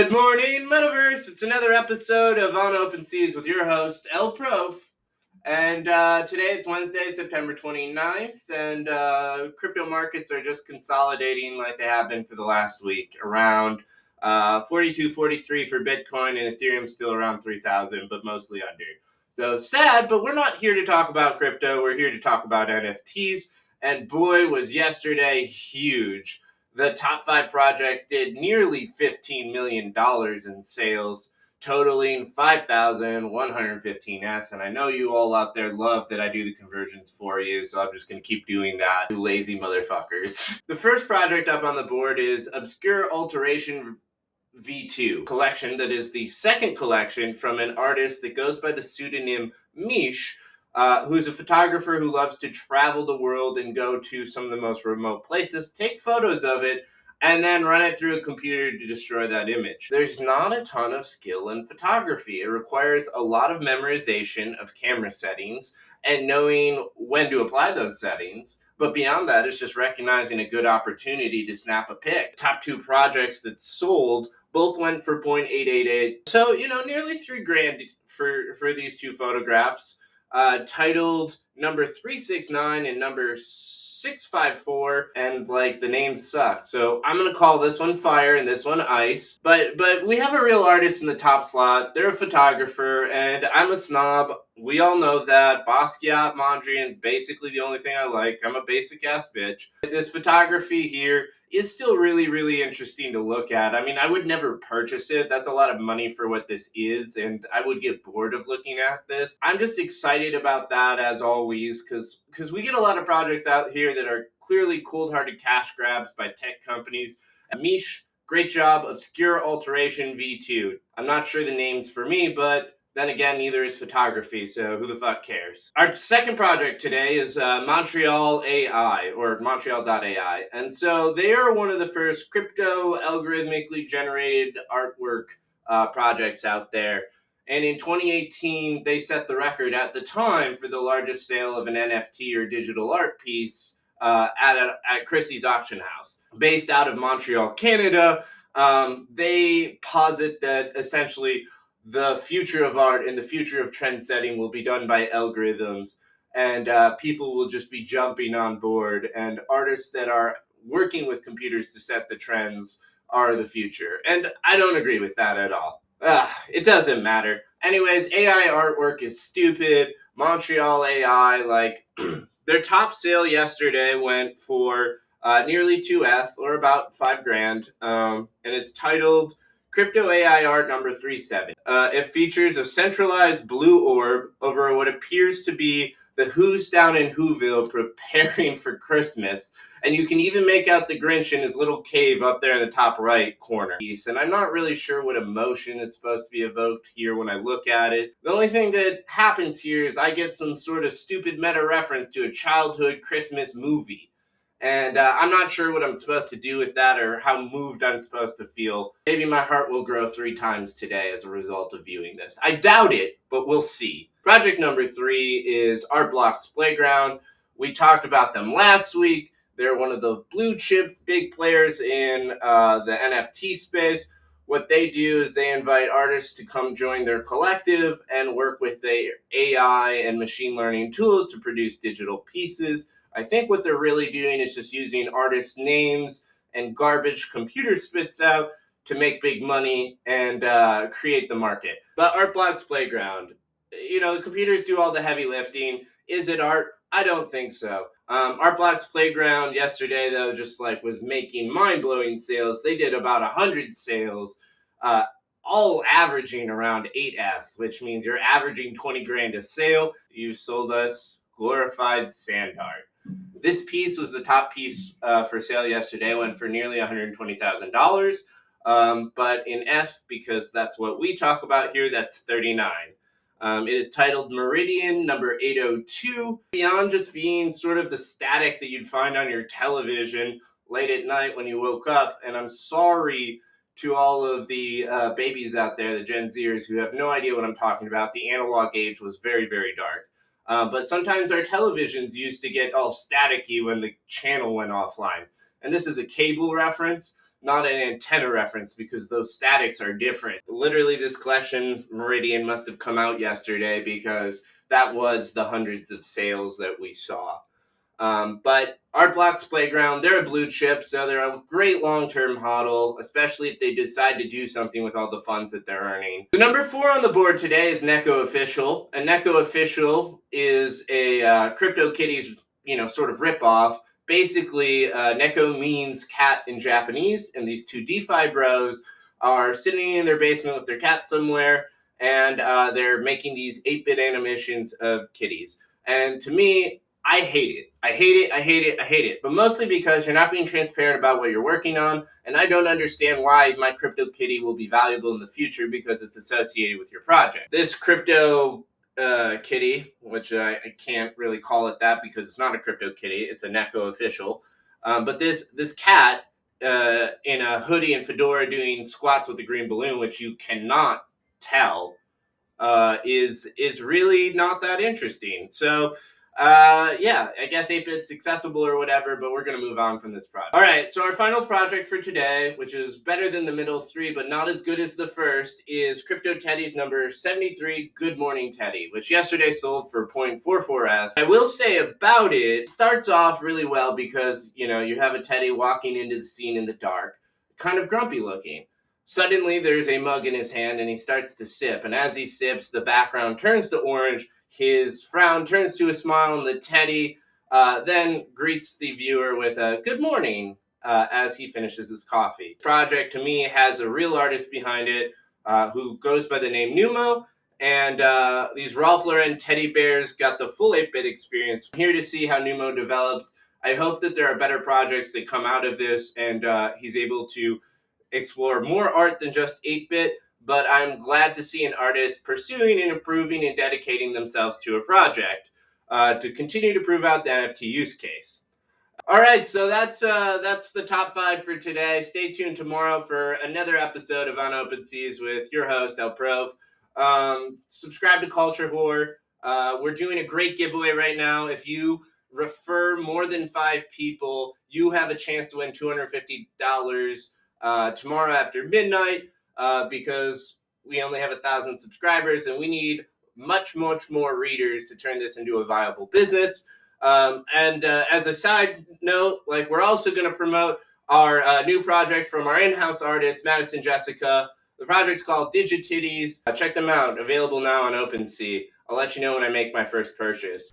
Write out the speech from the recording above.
Good morning, Metaverse! It's another episode of On OpenSeas with your host, Prof. And today it's Wednesday, September 29th, and crypto markets are just consolidating like they have been for the last week. Around 42, 43 for Bitcoin, and Ethereum still around 3,000, but mostly under. So sad, but we're not here to talk about crypto. We're here to talk about NFTs. And boy, was yesterday huge. The top 5 projects did nearly $15 million in sales, totaling 5,115 ETH. And I know you all out there love that I do the conversions for you, so I'm just going to keep doing that, you lazy motherfuckers. The first project up on the board is Obscure Alteration V2 collection, that is the second collection from an artist that goes by the pseudonym Mish, who's a photographer who loves to travel the world and go to some of the most remote places, take photos of it, and then run it through a computer to destroy that image. There's not a ton of skill in photography. It requires a lot of memorization of camera settings and knowing when to apply those settings. But beyond that, it's just recognizing a good opportunity to snap a pic. Top 2 projects that sold both went for 0.888. So, nearly $3,000 for these 2 photographs. Titled number 369 and number 654, and the names suck, so I'm gonna call this one Fire and this one Ice. But we have a real artist in the top slot. They're a photographer, and I'm a snob. We all know that. Basquiat, Mondrian's basically the only thing I like. I'm a basic ass bitch. This photography here is still really, really interesting to look at. I mean, I would never purchase it. That's a lot of money for what this is, and I would get bored of looking at this. I'm just excited about that, as always, because we get a lot of projects out here that are clearly cold-hearted cash grabs by tech companies. Mish, great job. Obscure Alteration V2. I'm not sure the name's for me, but then again, neither is photography, so who the fuck cares? Our second project today is Montreal AI, or Montreal.ai. And so they are one of the first crypto algorithmically generated artwork projects out there. And in 2018, they set the record at the time for the largest sale of an NFT or digital art piece at Christie's auction house. Based out of Montreal, Canada, they posit that essentially the future of art and the future of trend setting will be done by algorithms, and people will just be jumping on board, and artists that are working with computers to set the trends are the future. And I don't agree with that at all. It doesn't matter. Anyways, AI artwork is stupid. Montreal AI, their top sale yesterday went for nearly 2 ETH, or about $5,000, and it's titled Crypto AI Art number 37. It features a centralized blue orb over what appears to be the Who's down in Whoville preparing for Christmas. And you can even make out the Grinch in his little cave up there in the top right corner. And I'm not really sure what emotion is supposed to be evoked here when I look at it. The only thing that happens here is I get some sort of stupid meta reference to a childhood Christmas movie. And I'm not sure what I'm supposed to do with that or how moved I'm supposed to feel. Maybe my heart will grow 3 times today as a result of viewing this. I doubt it, but we'll see. Project number 3 is Art Block's Playground. We talked about them last week. They're one of the blue chips, big players in the NFT space. What they do is they invite artists to come join their collective and work with their AI and machine learning tools to produce digital pieces. I think what they're really doing is just using artists' names and garbage computer spits out to make big money and create the market. But Art Block's Playground, the computers do all the heavy lifting. Is it art? I don't think so. Art Block's Playground yesterday, though, just was making mind-blowing sales. They did about 100 sales, all averaging around 8 ETH, which means you're averaging $20,000 a sale. You sold us glorified sand art. This piece was the top piece for sale yesterday, went for nearly $120,000. But in F, because that's what we talk about here, that's 39. It is titled Meridian number 802. Beyond just being sort of the static that you'd find on your television late at night when you woke up, and I'm sorry to all of the babies out there, the Gen Zers, who have no idea what I'm talking about. The analog age was very, very dark. But sometimes our televisions used to get all staticky when the channel went offline. And this is a cable reference. not an antenna reference because those statics are different. Literally, this collection Meridian must have come out yesterday because that was the hundreds of sales that we saw. But Art Block's Playground, they're a blue chip, so they're a great long-term hodl, especially if they decide to do something with all the funds that they're earning. The number 4 on the board today is Neko Official, and Neko Official is a CryptoTeddies, sort of ripoff. Basically, Neko means cat in Japanese, and these two DeFi bros are sitting in their basement with their cat somewhere, and they're making these 8-bit animations of kitties. And to me, I hate it. I hate it. I hate it. I hate it. But mostly because you're not being transparent about what you're working on, and I don't understand why my crypto kitty will be valuable in the future because it's associated with your project. This crypto kitty, which I can't really call it that because it's not a crypto kitty, it's a Neko official. But this cat in a hoodie and fedora doing squats with a green balloon, which you cannot tell, is really not that interesting. So yeah, I guess 8-bit's accessible or whatever, but we're going to move on from this project. All right, so our final project for today, which is better than the middle 3, but not as good as the first, is CryptoTeddies number 73, Good Morning Teddy, which yesterday sold for 0.44 ETH. I will say about it starts off really well because, you have a teddy walking into the scene in the dark, kind of grumpy looking. Suddenly, there's a mug in his hand, and he starts to sip. And as he sips, the background turns to orange. His frown turns to a smile, and the teddy then greets the viewer with a good morning as he finishes his coffee. The project, to me, has a real artist behind it who goes by the name Numo. And these Ralph Lauren teddy bears got the full 8-bit experience. I'm here to see how Numo develops. I hope that there are better projects that come out of this, and he's able to explore more art than just 8-bit, but I'm glad to see an artist pursuing and improving and dedicating themselves to a project to continue to prove out the NFT use case. All right, so that's the top 5 for today. Stay tuned tomorrow for another episode of On OpenSeas with your host, Prof. Subscribe to Culture Whore. We're doing a great giveaway right now. If you refer more than 5 people, you have a chance to win $250 tomorrow after midnight because we only have 1,000 subscribers and we need much more readers to turn this into a viable business. And as a side note, we're also going to promote our new project from our in-house artist, Madison Jessica. The project's called CryptoTeddies. Check them out. Available now on OpenSea. I'll let you know when I make my first purchase.